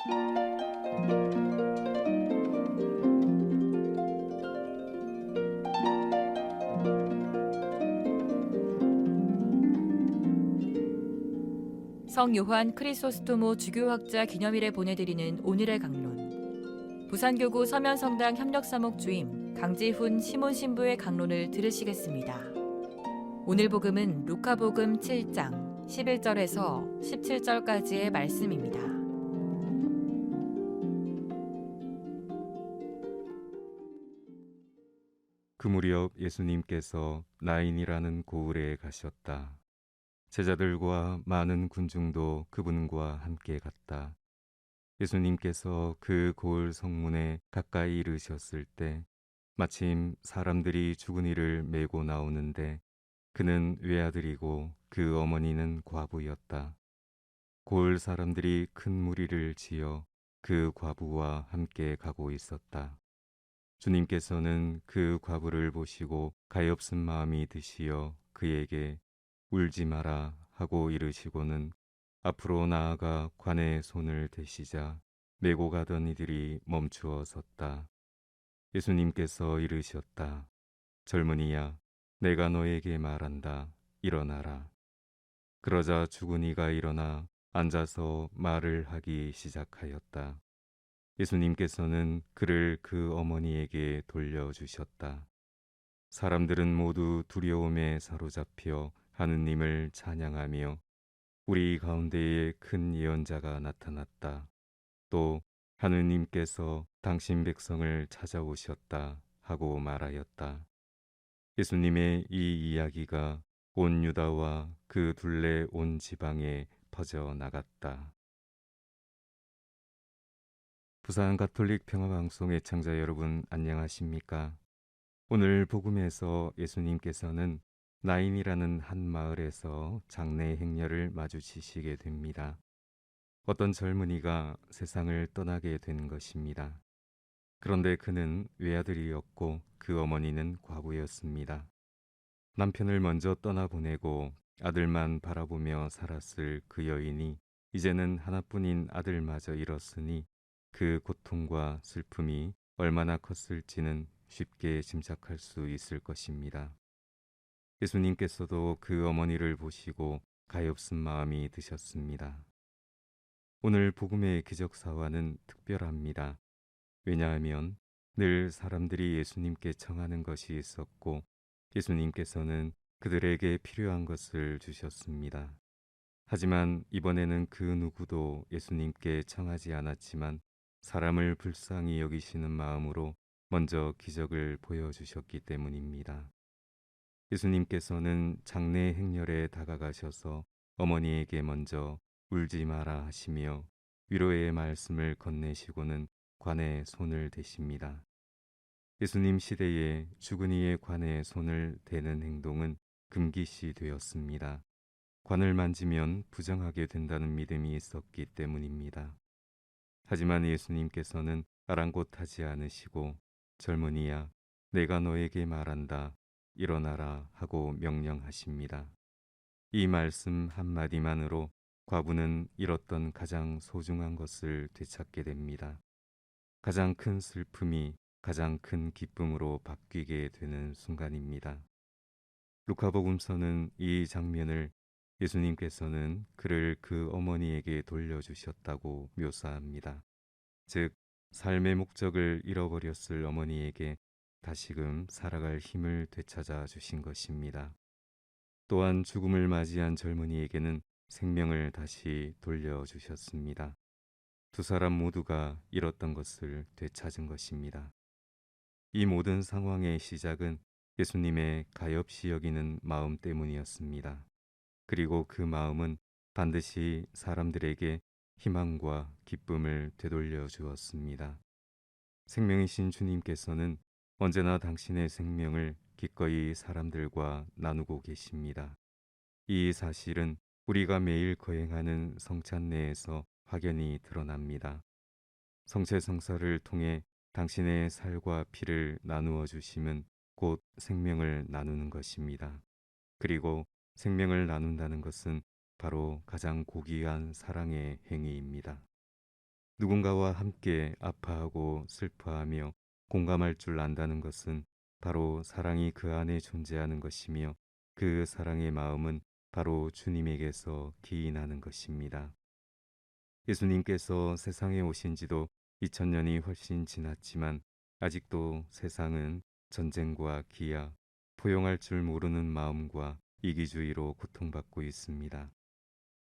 성 요한 크리소스토모 주교학자 기념일에 보내드리는 오늘의 강론. 부산교구 서면성당 협력사목 주임 강지훈 시몬 신부의 강론을 들으시겠습니다. 오늘 복음은 루카복음 7장 11절에서 17절까지의 말씀입니다. 그 무렵 예수님께서 나인이라는 고을에 가셨다. 제자들과 많은 군중도 그분과 함께 갔다. 예수님께서 그 고을 성문에 가까이 이르셨을 때 마침 사람들이 죽은 이를 메고 나오는데 그는 외아들이고 그 어머니는 과부였다. 고을 사람들이 큰 무리를 지어 그 과부와 함께 가고 있었다. 주님께서는 그 과부를 보시고 가엾은 마음이 드시어 그에게 울지 마라 하고 이르시고는 앞으로 나아가 관에 손을 대시자 메고 가던 이들이 멈추어 섰다. 예수님께서 이르셨다. 젊은이야, 내가 너에게 말한다. 일어나라. 그러자 죽은 이가 일어나 앉아서 말을 하기 시작하였다. 예수님께서는 그를 그 어머니에게 돌려주셨다. 사람들은 모두 두려움에 사로잡혀 하느님을 찬양하며 우리 가운데에 큰 예언자가 나타났다. 또 하느님께서 당신 백성을 찾아오셨다 하고 말하였다. 예수님의 이 이야기가 온 유다와 그 둘레 온 지방에 퍼져 나갔다. 부산 가톨릭 평화방송 애청자 여러분 안녕하십니까? 오늘 복음에서 예수님께서는 나인이라는 한 마을에서 장례 행렬을 마주치시게 됩니다. 어떤 젊은이가 세상을 떠나게 된 것입니다. 그런데 그는 외아들이었고 그 어머니는 과부였습니다. 남편을 먼저 떠나보내고 아들만 바라보며 살았을 그 여인이 이제는 하나뿐인 아들마저 잃었으니 그 고통과 슬픔이 얼마나 컸을지는 쉽게 짐작할 수 있을 것입니다. 예수님께서도 그 어머니를 보시고 가엾은 마음이 드셨습니다. 오늘 복음의 기적사화는 특별합니다. 왜냐하면 늘 사람들이 예수님께 청하는 것이 있었고 예수님께서는 그들에게 필요한 것을 주셨습니다. 하지만 이번에는 그 누구도 예수님께 청하지 않았지만 사람을 불쌍히 여기시는 마음으로 먼저 기적을 보여주셨기 때문입니다. 예수님께서는 장례 행렬에 다가가셔서 어머니에게 먼저 울지 마라 하시며 위로의 말씀을 건네시고는 관에 손을 대십니다. 예수님 시대에 죽은 이의 관에 손을 대는 행동은 금기시 되었습니다. 관을 만지면 부정하게 된다는 믿음이 있었기 때문입니다. 하지만 예수님께서는 아랑곳하지 않으시고 젊은이야, 내가 너에게 말한다. 일어나라 하고 명령하십니다. 이 말씀 한마디만으로 과부는 잃었던 가장 소중한 것을 되찾게 됩니다. 가장 큰 슬픔이 가장 큰 기쁨으로 바뀌게 되는 순간입니다. 루카복음서는 이 장면을 예수님께서는 그를 그 어머니에게 돌려주셨다고 묘사합니다. 즉, 삶의 목적을 잃어버렸을 어머니에게 다시금 살아갈 힘을 되찾아 주신 것입니다. 또한 죽음을 맞이한 젊은이에게는 생명을 다시 돌려주셨습니다. 두 사람 모두가 잃었던 것을 되찾은 것입니다. 이 모든 상황의 시작은 예수님의 가엾이 여기는 마음 때문이었습니다. 그리고 그 마음은 반드시 사람들에게 희망과 기쁨을 되돌려 주었습니다. 생명이신 주님께서는 언제나 당신의 생명을 기꺼이 사람들과 나누고 계십니다. 이 사실은 우리가 매일 거행하는 성찬례에서 확연히 드러납니다. 성체성사를 통해 당신의 살과 피를 나누어 주심은 곧 생명을 나누는 것입니다. 그리고 생명을 나눈다는 것은 바로 가장 고귀한 사랑의 행위입니다. 누군가와 함께 아파하고 슬퍼하며 공감할 줄 안다는 것은 바로 사랑이 그 안에 존재하는 것이며 그 사랑의 마음은 바로 주님에게서 기인하는 것입니다. 예수님께서 세상에 오신 지도 2000년이 훨씬 지났지만 아직도 세상은 전쟁과 기아, 포용할 줄 모르는 마음과 이기주의로 고통받고 있습니다.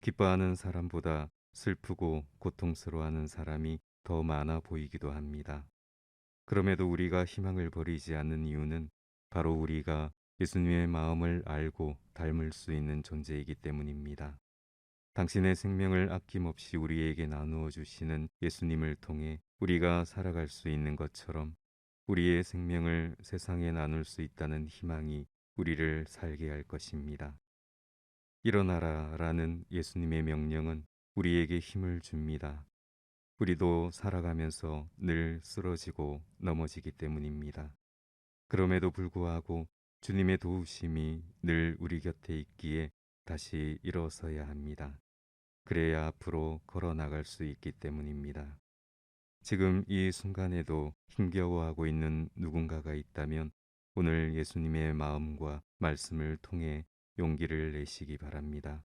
기뻐하는 사람보다 슬프고 고통스러워하는 사람이 더 많아 보이기도 합니다. 그럼에도 우리가 희망을 버리지 않는 이유는 바로 우리가 예수님의 마음을 알고 닮을 수 있는 존재이기 때문입니다. 당신의 생명을 아낌없이 우리에게 나누어 주시는 예수님을 통해 우리가 살아갈 수 있는 것처럼 우리의 생명을 세상에 나눌 수 있다는 희망이 우리를 살게 할 것입니다. 일어나라라는 예수님의 명령은 우리에게 힘을 줍니다. 우리도 살아가면서 늘 쓰러지고 넘어지기 때문입니다. 그럼에도 불구하고 주님의 도우심이 늘 우리 곁에 있기에 다시 일어서야 합니다. 그래야 앞으로 걸어 나갈 수 있기 때문입니다. 지금 이 순간에도 힘겨워하고 있는 누군가가 있다면 오늘 예수님의 마음과 말씀을 통해 용기를 내시기 바랍니다.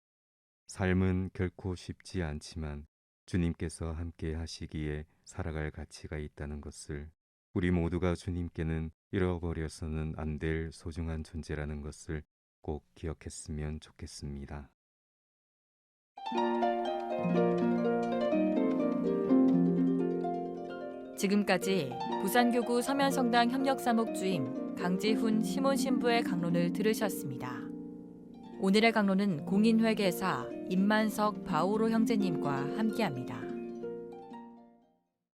삶은 결코 쉽지 않지만 주님께서 함께 하시기에 살아갈 가치가 있다는 것을, 우리 모두가 주님께는 잃어버려서는 안 될 소중한 존재라는 것을 꼭 기억했으면 좋겠습니다. 지금까지 부산교구 서면성당 협력사목 주임 강지훈 시몬 신부의 강론을 들으셨습니다. 오늘의 강론은 공인회계사 임만석 바오로 형제님과 함께합니다.